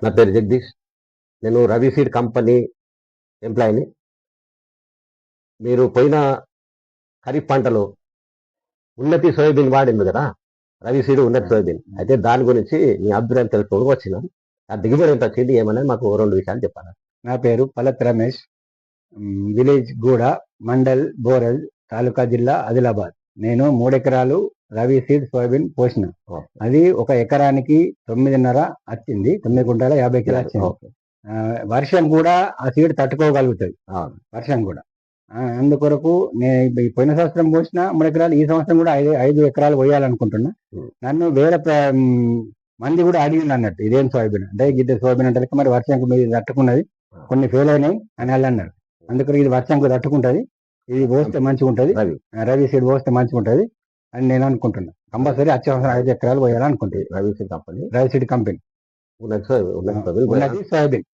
నా పేరు జగదీష్. నేను రవి సీడ్ కంపెనీ ఎంప్లాయీని. మీరు పోయిన ఖరీఫ్ పంటలో ఉన్నతి సోయాబీన్ వాడింది కదా, రవి సీడ్ ఉన్నతి సోయాబీన్. అయితే దాని గురించి మీ అభిప్రాయం తెలుసుకోవడానికి వచ్చినాం. ఆ దిగుబడి ఎంత వచ్చింది ఏమనేది మాకు 2 విషయాలు చెప్పాలి. నా పేరు పలత్ రమేష్, విలేజ్ గూడ, మండల్ బోరల్, తాలూకా జిల్లా ఆదిలాబాద్. నేను 3 ఎకరాలు రవి సీడ్ సోయాబీన్ పోసిన. అది ఒక ఎకరానికి 9.5 వచ్చింది, 9 గుంటల 50 కిలో వచ్చింది. వర్షం కూడా ఆ సీడ్ తట్టుకోగలుగుతుంది, వర్షం కూడా. అందుకొరకు నేను పోయిన సంవత్సరం పోసిన 3 ఎకరాలు, ఈ సంవత్సరం కూడా 5 ఎకరాలు పోయాలనుకుంటున్నా. నన్ను వేరే మంది కూడా అడిగింది అన్నట్టు, ఇదేం సోయాబీన్ అంటే గిద్ద సోయాబీన్ అంటే మరి వర్షంకు మీరు తట్టుకున్నది, కొన్ని ఫెయిల్ అయినాయి అని వాళ్ళు అన్నారు. అందుకని ఇది వర్షంకు తట్టుకుంటది, ఇది పోస్తే మంచిగా ఉంటది, రవి సీడ్ పోస్తే మంచిగా ఉంటది అని నేను అనుకుంటున్నా. కంపల్సరీ వచ్చే సంవత్సరం 5 ఎకరాలు పోయాలనుకుంటుంది రవి సీడ్ కంపెనీ. ఉన్నది సోయాబీన్.